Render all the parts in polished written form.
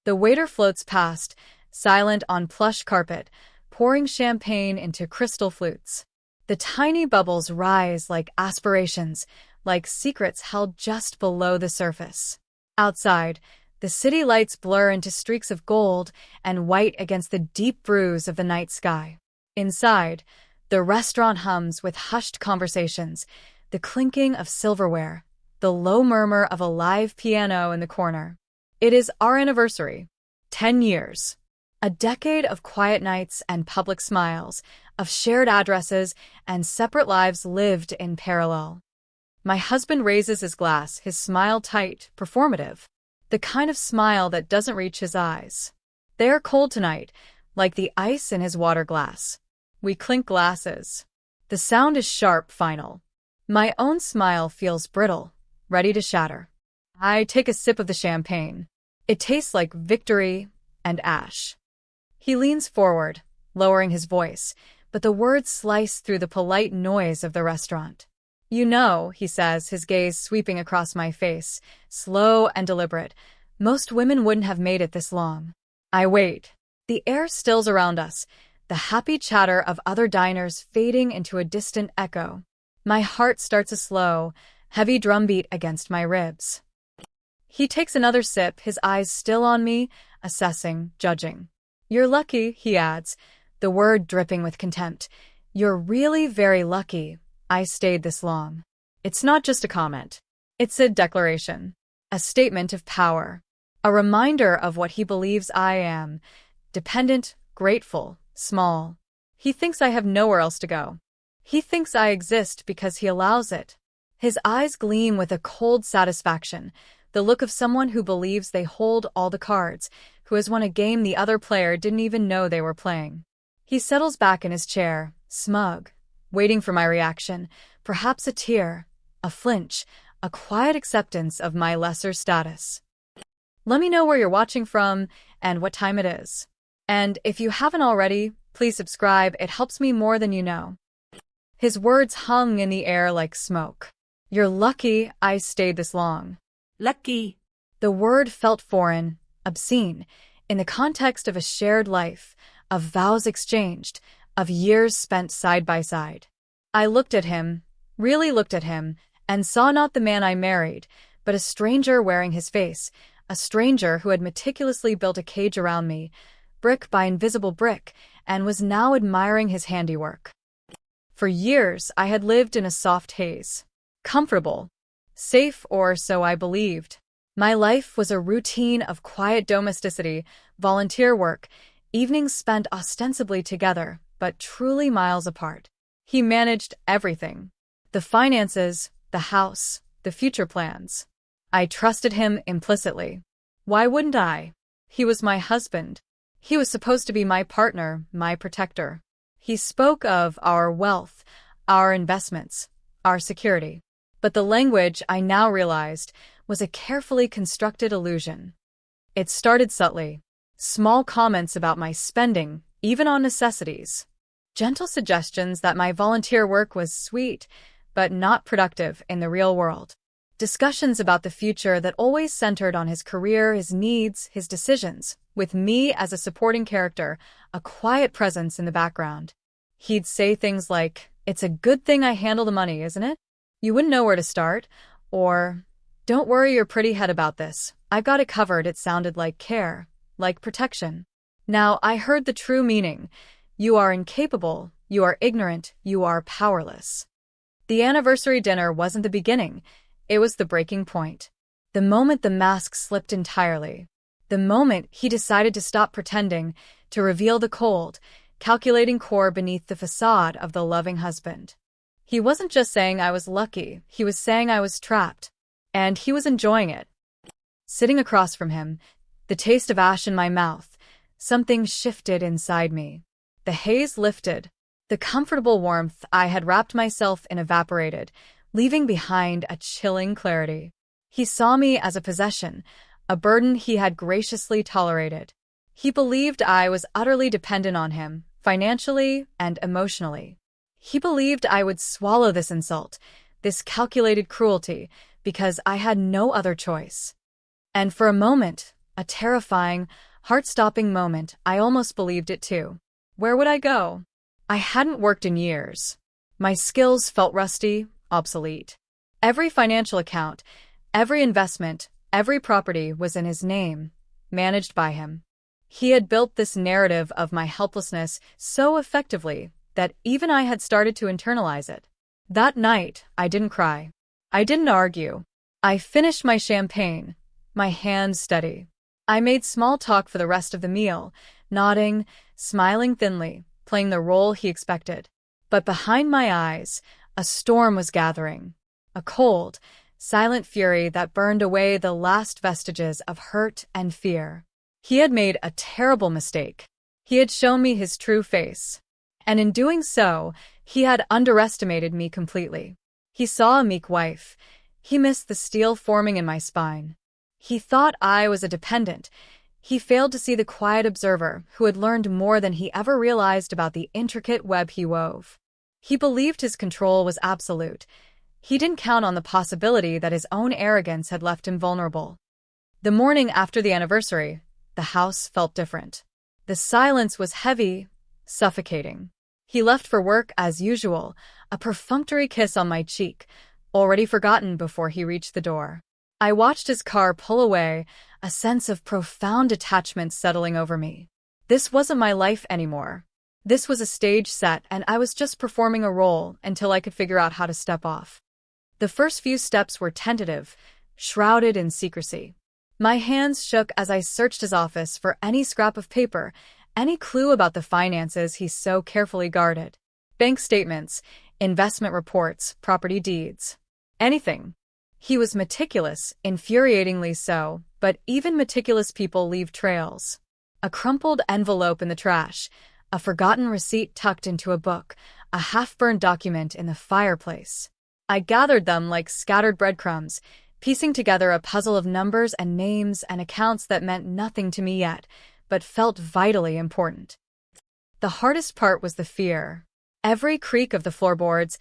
The waiter floats past, silent on plush carpet, pouring champagne into crystal flutes. The tiny bubbles rise like aspirations, like secrets held just below the surface. Outside, the city lights blur into streaks of gold and white against the deep bruise of the night sky. Inside, the restaurant hums with hushed conversations, the clinking of silverware, the low murmur of a live piano in the corner. It is our anniversary. 10 years. A decade of quiet nights and public smiles, of shared addresses and separate lives lived in parallel. My husband raises his glass, his smile tight, performative. The kind of smile that doesn't reach his eyes. They are cold tonight, like the ice in his water glass. We clink glasses. The sound is sharp, final. My own smile feels brittle, ready to shatter. I take a sip of the champagne. It tastes like victory and ash. He leans forward, lowering his voice, but the words slice through the polite noise of the restaurant. You know, he says, his gaze sweeping across my face, slow and deliberate. Most women wouldn't have made it this long. I wait. The air stills around us, the happy chatter of other diners fading into a distant echo. My heart starts a slow, heavy drumbeat against my ribs. He takes another sip, his eyes still on me, assessing, judging. You're lucky, he adds, the word dripping with contempt. You're really very lucky I stayed this long. It's not just a comment. It's a declaration, a statement of power, a reminder of what he believes I am, dependent, grateful, small. He thinks I have nowhere else to go. He thinks I exist because he allows it. His eyes gleam with a cold satisfaction, the look of someone who believes they hold all the cards, who has won a game the other player didn't even know they were playing. He settles back in his chair, smug, waiting for my reaction, perhaps a tear, a flinch, a quiet acceptance of my lesser status. Let me know where you're watching from and what time it is. And if you haven't already, please subscribe, it helps me more than you know. His words hung in the air like smoke. You're lucky I stayed this long. Lucky. The word felt foreign, obscene, in the context of a shared life, of vows exchanged, of years spent side by side. I looked at him, really looked at him, and saw not the man I married, but a stranger wearing his face, a stranger who had meticulously built a cage around me, brick by invisible brick, and was now admiring his handiwork. For years I had lived in a soft haze. Comfortable. Safe, or so I believed. My life was a routine of quiet domesticity, volunteer work, evenings spent ostensibly together, but truly miles apart. He managed everything. The finances, the house, the future plans. I trusted him implicitly. Why wouldn't I? He was my husband. He was supposed to be my partner, my protector. He spoke of our wealth, our investments, our security. But the language, I now realized, was a carefully constructed illusion. It started subtly. Small comments about my spending, even on necessities. Gentle suggestions that my volunteer work was sweet, but not productive in the real world. Discussions about the future that always centered on his career, his needs, his decisions, with me as a supporting character, a quiet presence in the background. He'd say things like, "It's a good thing I handle the money, isn't it? You wouldn't know where to start," or, "Don't worry your pretty head about this. I've got it covered." It sounded like care, like protection. Now I heard the true meaning. You are incapable, you are ignorant, you are powerless. The anniversary dinner wasn't the beginning, it was the breaking point. The moment the mask slipped entirely. The moment he decided to stop pretending, to reveal the cold, calculating core beneath the facade of the loving husband. He wasn't just saying I was lucky, he was saying I was trapped. And he was enjoying it. Sitting across from him, the taste of ash in my mouth, something shifted inside me. The haze lifted. The comfortable warmth I had wrapped myself in evaporated, leaving behind a chilling clarity. He saw me as a possession, a burden he had graciously tolerated. He believed I was utterly dependent on him, financially and emotionally. He believed I would swallow this insult, this calculated cruelty, because I had no other choice. And for a moment, A terrifying, heart-stopping moment. I almost believed it too. Where would I go? I hadn't worked in years. My skills felt rusty, obsolete. Every financial account, every investment, every property was in his name, managed by him. He had built this narrative of my helplessness so effectively that even I had started to internalize it. That night, I didn't cry. I didn't argue. I finished my champagne, my hands steady. I made small talk for the rest of the meal, nodding, smiling thinly, playing the role he expected. But behind my eyes, a storm was gathering. A cold, silent fury that burned away the last vestiges of hurt and fear. He had made a terrible mistake. He had shown me his true face. And in doing so, he had underestimated me completely. He saw a meek wife. He missed the steel forming in my spine. He thought I was a dependent. He failed to see the quiet observer who had learned more than he ever realized about the intricate web he wove. He believed his control was absolute. He didn't count on the possibility that his own arrogance had left him vulnerable. The morning after the anniversary, the house felt different. The silence was heavy, suffocating. He left for work as usual, a perfunctory kiss on my cheek, already forgotten before he reached the door. I watched his car pull away, a sense of profound detachment settling over me. This wasn't my life anymore. This was a stage set, and I was just performing a role until I could figure out how to step off. The first few steps were tentative, shrouded in secrecy. My hands shook as I searched his office for any scrap of paper, any clue about the finances he so carefully guarded. Bank statements, investment reports, property deeds. Anything. He was meticulous, infuriatingly so, but even meticulous people leave trails. A crumpled envelope in the trash, a forgotten receipt tucked into a book, a half-burned document in the fireplace. I gathered them like scattered breadcrumbs, piecing together a puzzle of numbers and names and accounts that meant nothing to me yet, but felt vitally important. The hardest part was the fear. Every creak of the floorboards,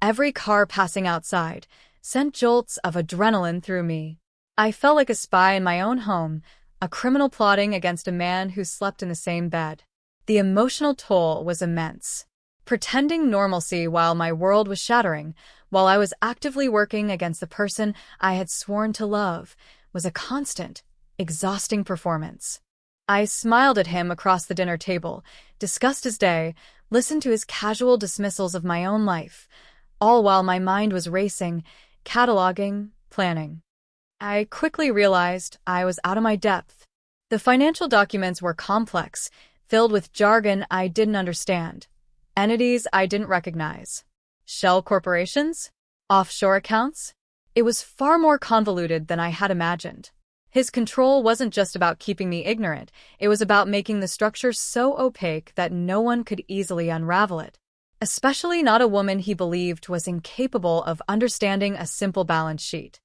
every car passing outside, sent jolts of adrenaline through me. I felt like a spy in my own home, a criminal plotting against a man who slept in the same bed. The emotional toll was immense. Pretending normalcy while my world was shattering, while I was actively working against the person I had sworn to love, was a constant, exhausting performance. I smiled at him across the dinner table, discussed his day, listened to his casual dismissals of my own life, all while my mind was racing, cataloging, planning. I quickly realized I was out of my depth. The financial documents were complex, filled with jargon I didn't understand, entities I didn't recognize. Shell corporations? Offshore accounts? It was far more convoluted than I had imagined. His control wasn't just about keeping me ignorant, it was about making the structure so opaque that no one could easily unravel it. Especially not a woman he believed was incapable of understanding a simple balance sheet.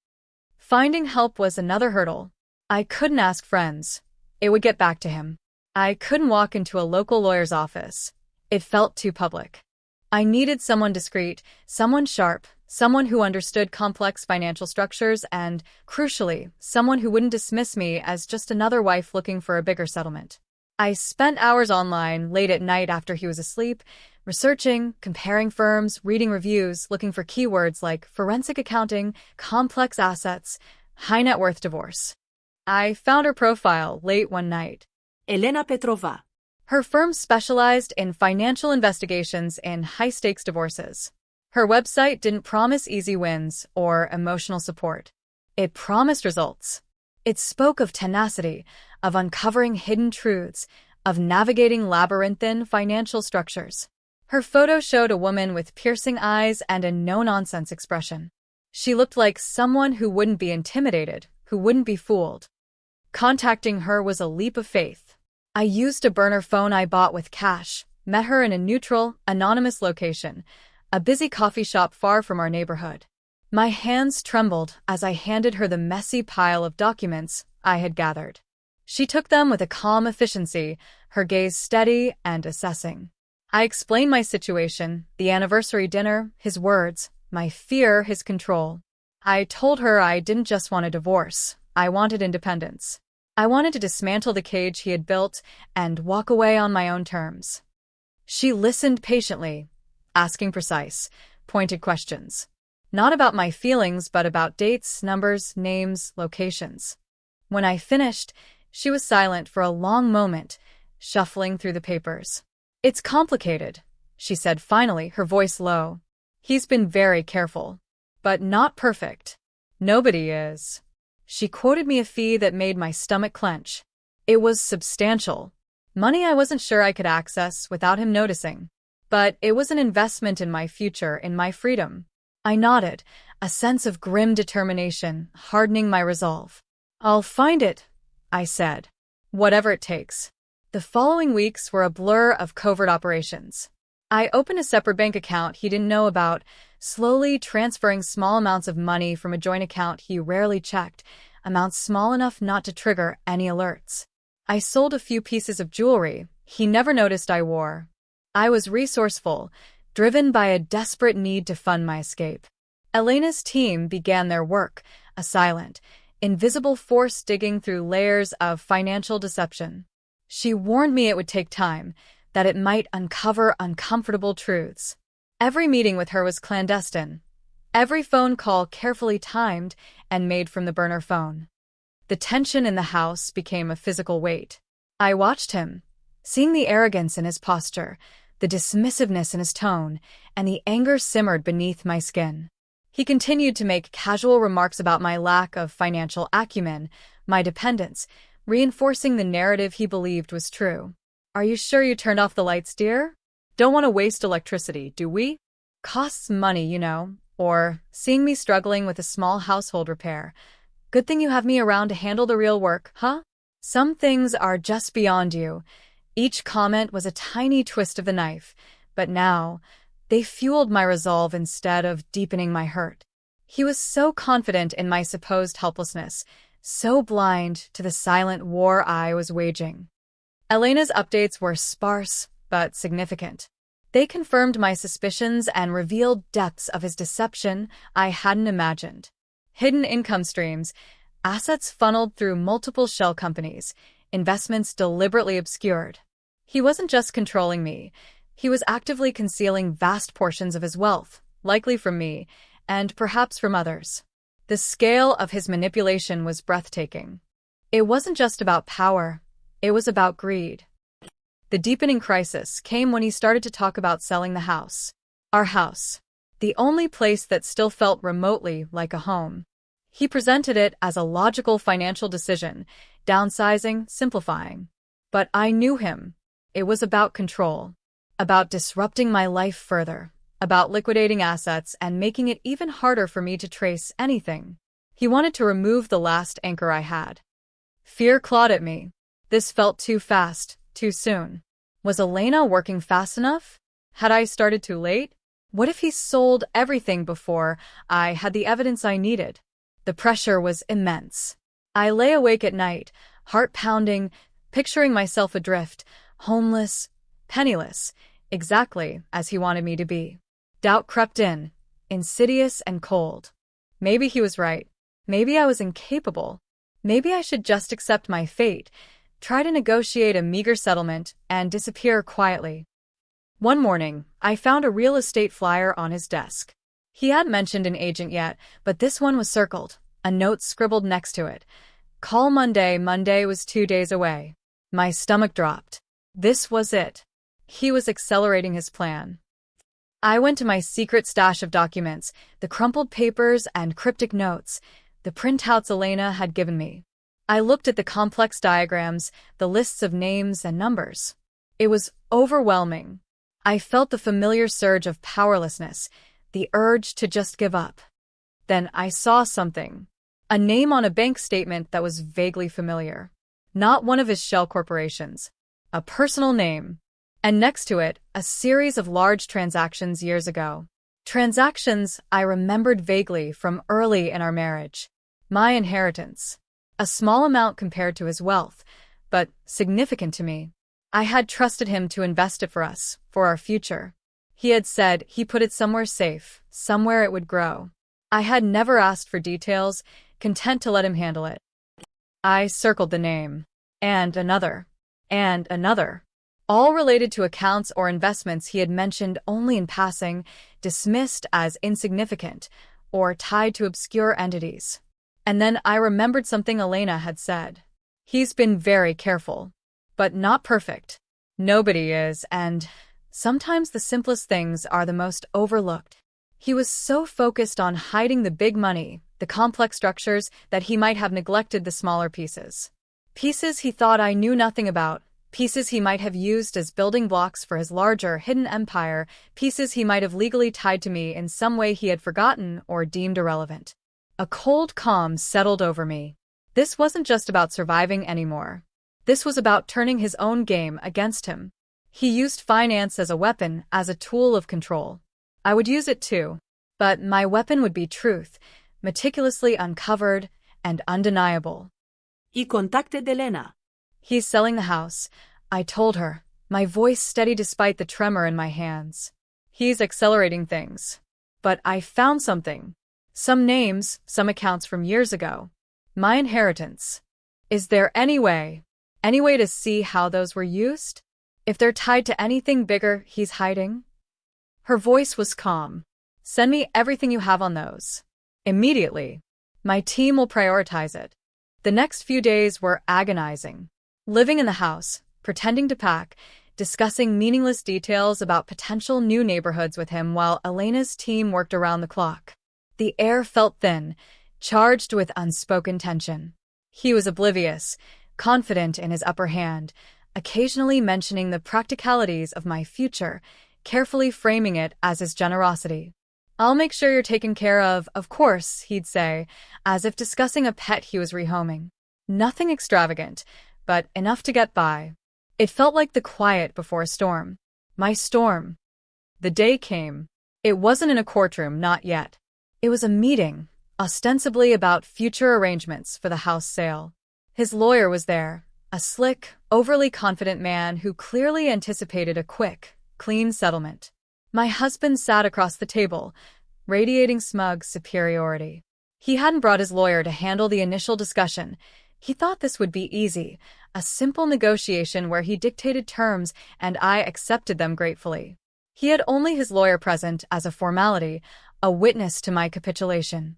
Finding help was another hurdle. I couldn't ask friends. It would get back to him. I couldn't walk into a local lawyer's office. It felt too public. I needed someone discreet, someone sharp, someone who understood complex financial structures and, crucially, someone who wouldn't dismiss me as just another wife looking for a bigger settlement. I spent hours online late at night after he was asleep, researching, comparing firms, reading reviews, looking for keywords like forensic accounting, complex assets, high net worth divorce. I found her profile late one night. Elena Petrova. Her firm specialized in financial investigations in high-stakes divorces. Her website didn't promise easy wins or emotional support. It promised results. It spoke of tenacity, of uncovering hidden truths, of navigating labyrinthine financial structures. Her photo showed a woman with piercing eyes and a no-nonsense expression. She looked like someone who wouldn't be intimidated, who wouldn't be fooled. Contacting her was a leap of faith. I used a burner phone I bought with cash, met her in a neutral, anonymous location, a busy coffee shop far from our neighborhood. My hands trembled as I handed her the messy pile of documents I had gathered. She took them with a calm efficiency, her gaze steady and assessing. I explained my situation, the anniversary dinner, his words, my fear, his control. I told her I didn't just want a divorce, I wanted independence. I wanted to dismantle the cage he had built and walk away on my own terms. She listened patiently, asking precise, pointed questions. Not about my feelings, but about dates, numbers, names, locations. When I finished, she was silent for a long moment, shuffling through the papers. "It's complicated," she said finally, her voice low. "He's been very careful. But not perfect. Nobody is." She quoted me a fee that made my stomach clench. It was substantial. Money I wasn't sure I could access without him noticing. But it was an investment in my future, in my freedom. I nodded, a sense of grim determination hardening my resolve. "I'll find it," I said. "Whatever it takes." The following weeks were a blur of covert operations. I opened a separate bank account he didn't know about, slowly transferring small amounts of money from a joint account he rarely checked, amounts small enough not to trigger any alerts. I sold a few pieces of jewelry he never noticed I wore. I was resourceful, driven by a desperate need to fund my escape. Elena's team began their work, a silent, invisible force digging through layers of financial deception. She warned me it would take time, that it might uncover uncomfortable truths. Every meeting with her was clandestine. Every phone call carefully timed and made from the burner phone. The tension in the house became a physical weight. I watched him, seeing the arrogance in his posture, the dismissiveness in his tone, and the anger simmered beneath my skin. He continued to make casual remarks about my lack of financial acumen, my dependence, reinforcing the narrative he believed was true. "Are you sure you turned off the lights, dear? Don't want to waste electricity, do we? Costs money, you know." Or, seeing me struggling with a small household repair, "Good thing you have me around to handle the real work, huh? Some things are just beyond you." Each comment was a tiny twist of the knife, but now, they fueled my resolve instead of deepening my hurt. He was so confident in my supposed helplessness, so blind to the silent war I was waging. Elena's updates were sparse, but significant. They confirmed my suspicions and revealed depths of his deception I hadn't imagined. Hidden income streams, assets funneled through multiple shell companies, investments deliberately obscured. He wasn't just controlling me, he was actively concealing vast portions of his wealth, likely from me, and perhaps from others. The scale of his manipulation was breathtaking. It wasn't just about power, it was about greed. The deepening crisis came when he started to talk about selling the house. Our house. The only place that still felt remotely like a home. He presented it as a logical financial decision, downsizing, simplifying. But I knew him. It was about control. About disrupting my life further. About liquidating assets and making it even harder for me to trace anything. He wanted to remove the last anchor I had. Fear clawed at me. This felt too fast, too soon. Was Elena working fast enough? Had I started too late? What if he sold everything before I had the evidence I needed? The pressure was immense. I lay awake at night, heart pounding, picturing myself adrift, homeless, penniless, exactly as he wanted me to be. Doubt crept in, insidious and cold. Maybe he was right. Maybe I was incapable. Maybe I should just accept my fate, try to negotiate a meager settlement, and disappear quietly. One morning, I found a real estate flyer on his desk. He hadn't mentioned an agent yet, but this one was circled, a note scribbled next to it. "Call Monday." Monday was 2 days away. My stomach dropped. This was it. He was accelerating his plan. I went to my secret stash of documents, the crumpled papers and cryptic notes, the printouts Elena had given me. I looked at the complex diagrams, the lists of names and numbers. It was overwhelming. I felt the familiar surge of powerlessness, the urge to just give up. Then I saw something. A name on a bank statement that was vaguely familiar. Not one of his shell corporations. A personal name. And next to it, a series of large transactions years ago. Transactions I remembered vaguely from early in our marriage. My inheritance. A small amount compared to his wealth, but significant to me. I had trusted him to invest it for us, for our future. He had said he put it somewhere safe, somewhere it would grow. I had never asked for details, content to let him handle it. I circled the name. And another. And another. All related to accounts or investments he had mentioned only in passing, dismissed as insignificant, or tied to obscure entities. And then I remembered something Elena had said. He's been very careful. But not perfect. Nobody is, and sometimes the simplest things are the most overlooked. He was so focused on hiding the big money, the complex structures, that he might have neglected the smaller pieces. Pieces he thought I knew nothing about, pieces he might have used as building blocks for his larger, hidden empire, pieces he might have legally tied to me in some way he had forgotten or deemed irrelevant. A cold calm settled over me. This wasn't just about surviving anymore. This was about turning his own game against him. He used finance as a weapon, as a tool of control. I would use it too. But my weapon would be truth, meticulously uncovered and undeniable. Y contacted Elena. He's selling the house, I told her, my voice steady despite the tremor in my hands. He's accelerating things. But I found something. Some names, some accounts from years ago. My inheritance. Is there any way to see how those were used? If they're tied to anything bigger he's hiding? Her voice was calm. Send me everything you have on those. Immediately. My team will prioritize it. The next few days were agonizing. Living in the house, pretending to pack, discussing meaningless details about potential new neighborhoods with him while Elena's team worked around the clock. The air felt thin, charged with unspoken tension. He was oblivious, confident in his upper hand, occasionally mentioning the practicalities of my future, carefully framing it as his generosity. I'll make sure you're taken care of course, he'd say, as if discussing a pet he was rehoming. Nothing extravagant, but enough to get by. It felt like the quiet before a storm. My storm. The day came. It wasn't in a courtroom, not yet. It was a meeting, ostensibly about future arrangements for the house sale. His lawyer was there, a slick, overly confident man who clearly anticipated a quick, clean settlement. My husband sat across the table, radiating smug superiority. He hadn't brought his lawyer to handle the initial discussion. He thought this would be easy, a simple negotiation where he dictated terms and I accepted them gratefully. He had only his lawyer present as a formality, a witness to my capitulation.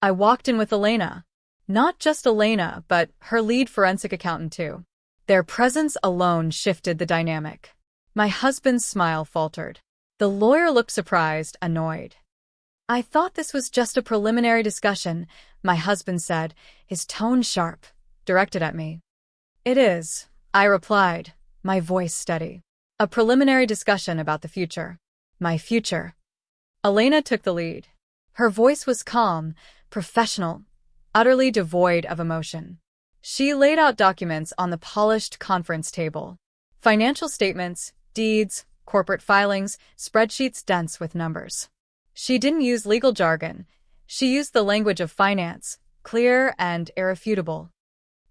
I walked in with Elena. Not just Elena, but her lead forensic accountant too. Their presence alone shifted the dynamic. My husband's smile faltered. The lawyer looked surprised, annoyed. I thought this was just a preliminary discussion, my husband said, his tone sharp, directed at me. It is, I replied, my voice steady. A preliminary discussion about the future. My future. Elena took the lead. Her voice was calm, professional, utterly devoid of emotion. She laid out documents on the polished conference table. Financial statements, deeds, corporate filings, spreadsheets dense with numbers. She didn't use legal jargon. She used the language of finance, clear and irrefutable.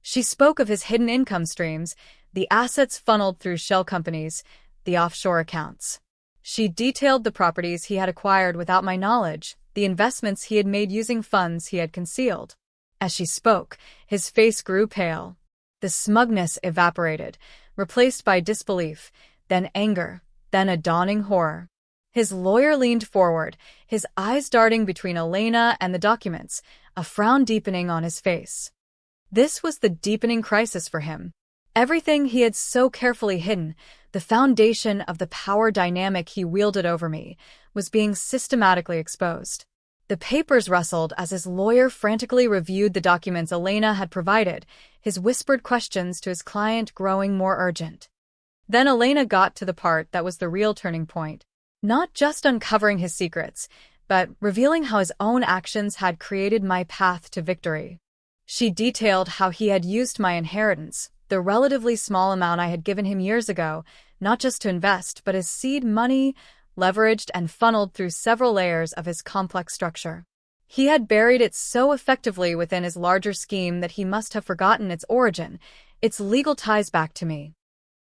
She spoke of his hidden income streams, the assets funneled through shell companies, the offshore accounts. She detailed the properties he had acquired without my knowledge, the investments he had made using funds he had concealed. As she spoke, his face grew pale. The smugness evaporated, replaced by disbelief, then anger, then a dawning horror. His lawyer leaned forward, his eyes darting between Elena and the documents, a frown deepening on his face. This was the deepening crisis for him. Everything he had so carefully hidden, the foundation of the power dynamic he wielded over me, was being systematically exposed. The papers rustled as his lawyer frantically reviewed the documents Elena had provided, his whispered questions to his client growing more urgent. Then Elena got to the part that was the real turning point. Not just uncovering his secrets, but revealing how his own actions had created my path to victory. She detailed how he had used my inheritance, the relatively small amount I had given him years ago, not just to invest, but as seed money, leveraged and funneled through several layers of his complex structure. He had buried it so effectively within his larger scheme that he must have forgotten its origin, its legal ties back to me.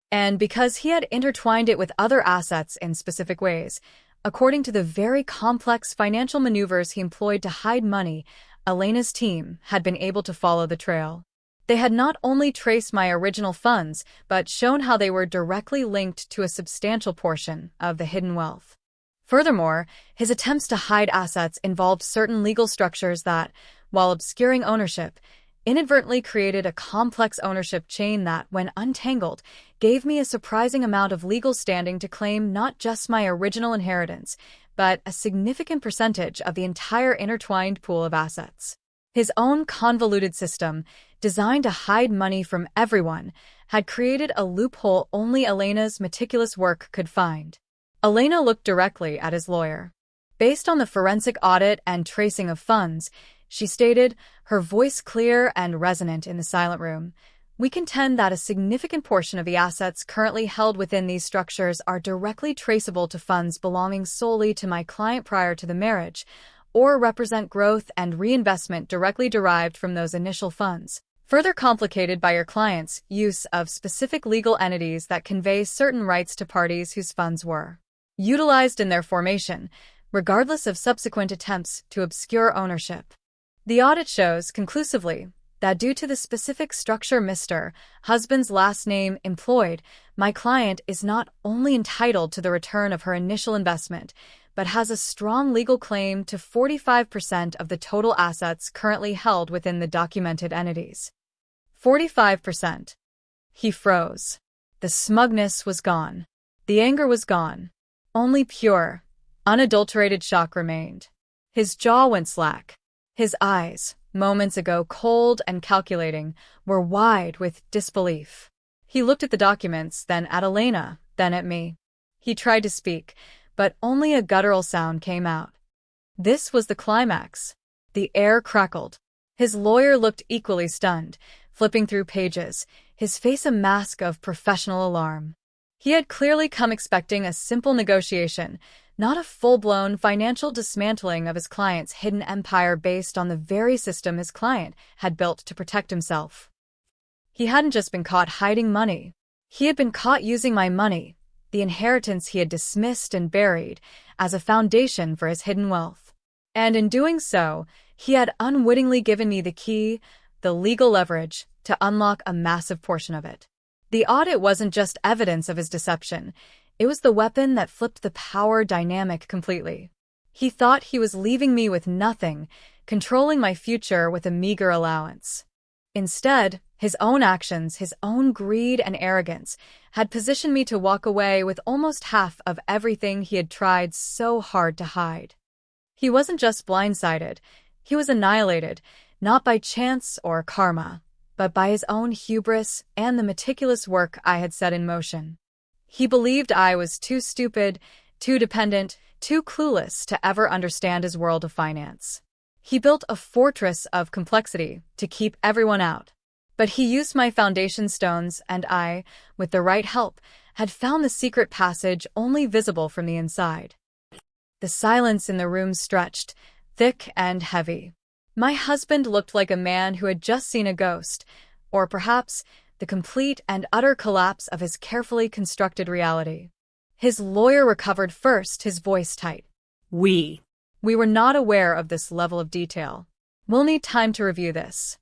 And because he had intertwined it with other assets in specific ways, according to the very complex financial maneuvers he employed to hide money, Elena's team had been able to follow the trail. They had not only traced my original funds, but shown how they were directly linked to a substantial portion of the hidden wealth. Furthermore, his attempts to hide assets involved certain legal structures that, while obscuring ownership, inadvertently created a complex ownership chain that, when untangled, gave me a surprising amount of legal standing to claim not just my original inheritance, but a significant percentage of the entire intertwined pool of assets. His own convoluted system, designed to hide money from everyone, had created a loophole only Elena's meticulous work could find. Elena looked directly at his lawyer. Based on the forensic audit and tracing of funds, she stated, her voice clear and resonant in the silent room, we contend that a significant portion of the assets currently held within these structures are directly traceable to funds belonging solely to my client prior to the marriage, or represent growth and reinvestment directly derived from those initial funds, further complicated by your client's use of specific legal entities that convey certain rights to parties whose funds were utilized in their formation, regardless of subsequent attempts to obscure ownership. The audit shows conclusively that due to the specific structure Mr. Husband's last name employed, my client is not only entitled to the return of her initial investment, but has a strong legal claim to 45% of the total assets currently held within the documented entities. 45%. He froze. The smugness was gone. The anger was gone. Only pure, unadulterated shock remained. His jaw went slack. His eyes, moments ago cold and calculating, were wide with disbelief. He looked at the documents, then at Elena, then at me. He tried to speak, but only a guttural sound came out. This was the climax. The air crackled. His lawyer looked equally stunned, flipping through pages, his face a mask of professional alarm. He had clearly come expecting a simple negotiation, not a full-blown financial dismantling of his client's hidden empire based on the very system his client had built to protect himself. He hadn't just been caught hiding money. He had been caught using my money, the inheritance he had dismissed and buried, as a foundation for his hidden wealth. And in doing so, he had unwittingly given me the key, the legal leverage, to unlock a massive portion of it. The audit wasn't just evidence of his deception. It was the weapon that flipped the power dynamic completely. He thought he was leaving me with nothing, controlling my future with a meager allowance. Instead, his own actions, his own greed and arrogance, had positioned me to walk away with almost half of everything he had tried so hard to hide. He wasn't just blindsided, he was annihilated, not by chance or karma, but by his own hubris and the meticulous work I had set in motion. He believed I was too stupid, too dependent, too clueless to ever understand his world of finance. He built a fortress of complexity to keep everyone out. But he used my foundation stones, and I, with the right help, had found the secret passage only visible from the inside. The silence in the room stretched, thick and heavy. My husband looked like a man who had just seen a ghost, or perhaps the complete and utter collapse of his carefully constructed reality. His lawyer recovered first, his voice tight. We were not aware of this level of detail. We'll need time to review this.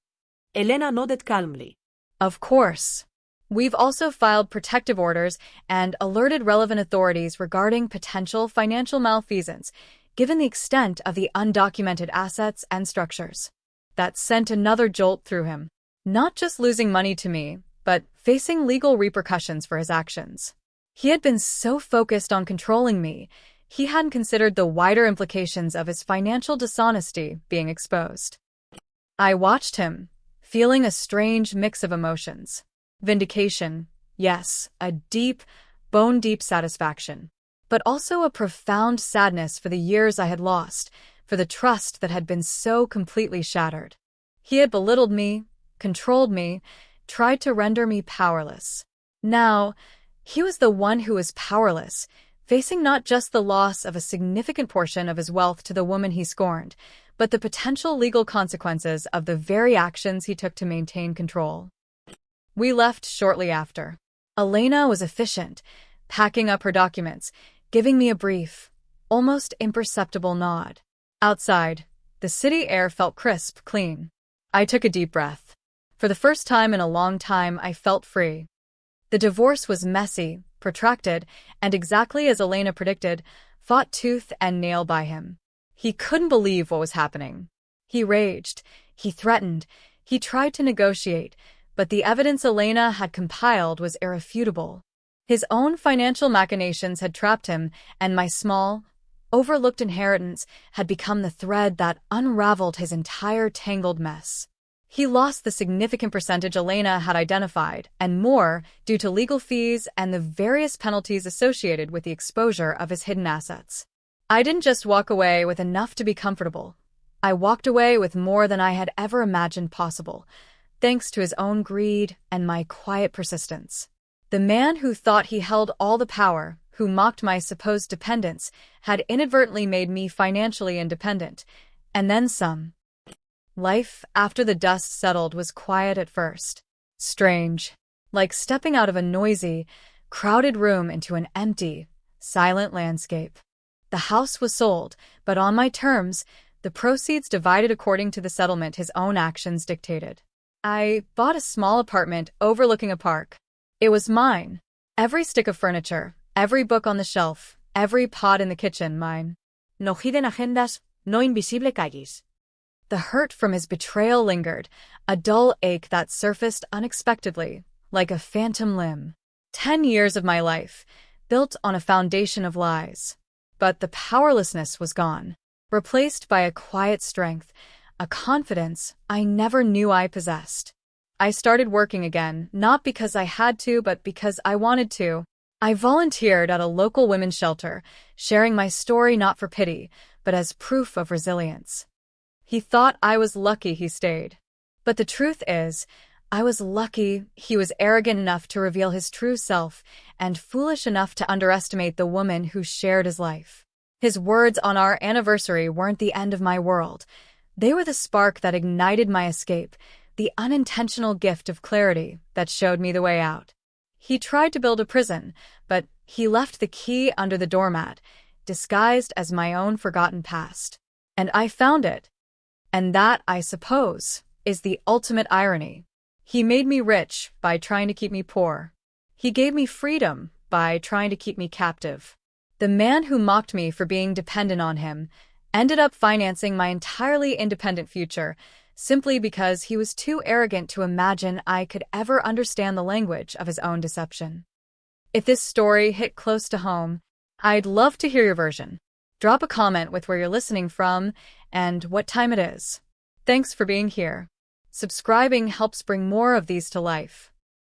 Elena nodded calmly. Of course. We've also filed protective orders and alerted relevant authorities regarding potential financial malfeasance, given the extent of the undocumented assets and structures. That sent another jolt through him. Not just losing money to me, but facing legal repercussions for his actions. He had been so focused on controlling me, he hadn't considered the wider implications of his financial dishonesty being exposed. I watched him, feeling a strange mix of emotions. Vindication, yes, a deep, bone-deep satisfaction, but also a profound sadness for the years I had lost, for the trust that had been so completely shattered. He had belittled me, controlled me, tried to render me powerless. Now, he was the one who was powerless, facing not just the loss of a significant portion of his wealth to the woman he scorned, but the potential legal consequences of the very actions he took to maintain control. We left shortly after. Elena was efficient, packing up her documents, giving me a brief, almost imperceptible nod. Outside, the city air felt crisp, clean. I took a deep breath. For the first time in a long time, I felt free. The divorce was messy, protracted, and exactly as Elena predicted, fought tooth and nail by him. He couldn't believe what was happening. He raged, he threatened, he tried to negotiate, but the evidence Elena had compiled was irrefutable. His own financial machinations had trapped him, and my small, overlooked inheritance had become the thread that unraveled his entire tangled mess. He lost the significant percentage Elena had identified, and more, due to legal fees and the various penalties associated with the exposure of his hidden assets. I didn't just walk away with enough to be comfortable. I walked away with more than I had ever imagined possible, thanks to his own greed and my quiet persistence. The man who thought he held all the power, who mocked my supposed dependence, had inadvertently made me financially independent, and then some. Life, after the dust settled, was quiet at first. Strange. Like stepping out of a noisy, crowded room into an empty, silent landscape. The house was sold, but on my terms, the proceeds divided according to the settlement his own actions dictated. I bought a small apartment overlooking a park. It was mine. Every stick of furniture, every book on the shelf, every pot in the kitchen, mine. No hidden agendas, no invisible calles. The hurt from his betrayal lingered, a dull ache that surfaced unexpectedly, like a phantom limb. 10 years of my life, built on a foundation of lies. But the powerlessness was gone, replaced by a quiet strength, a confidence I never knew I possessed. I started working again, not because I had to, but because I wanted to. I volunteered at a local women's shelter, sharing my story not for pity, but as proof of resilience. He thought I was lucky he stayed. But the truth is, I was lucky he was arrogant enough to reveal his true self and foolish enough to underestimate the woman who shared his life. His words on our anniversary weren't the end of my world. They were the spark that ignited my escape, the unintentional gift of clarity that showed me the way out. He tried to build a prison, but he left the key under the doormat, disguised as my own forgotten past. And I found it. And that, I suppose, is the ultimate irony. He made me rich by trying to keep me poor. He gave me freedom by trying to keep me captive. The man who mocked me for being dependent on him ended up financing my entirely independent future simply because he was too arrogant to imagine I could ever understand the language of his own deception. If this story hit close to home, I'd love to hear your version. Drop a comment with where you're listening from and what time it is. Thanks for being here. Subscribing helps bring more of these to life.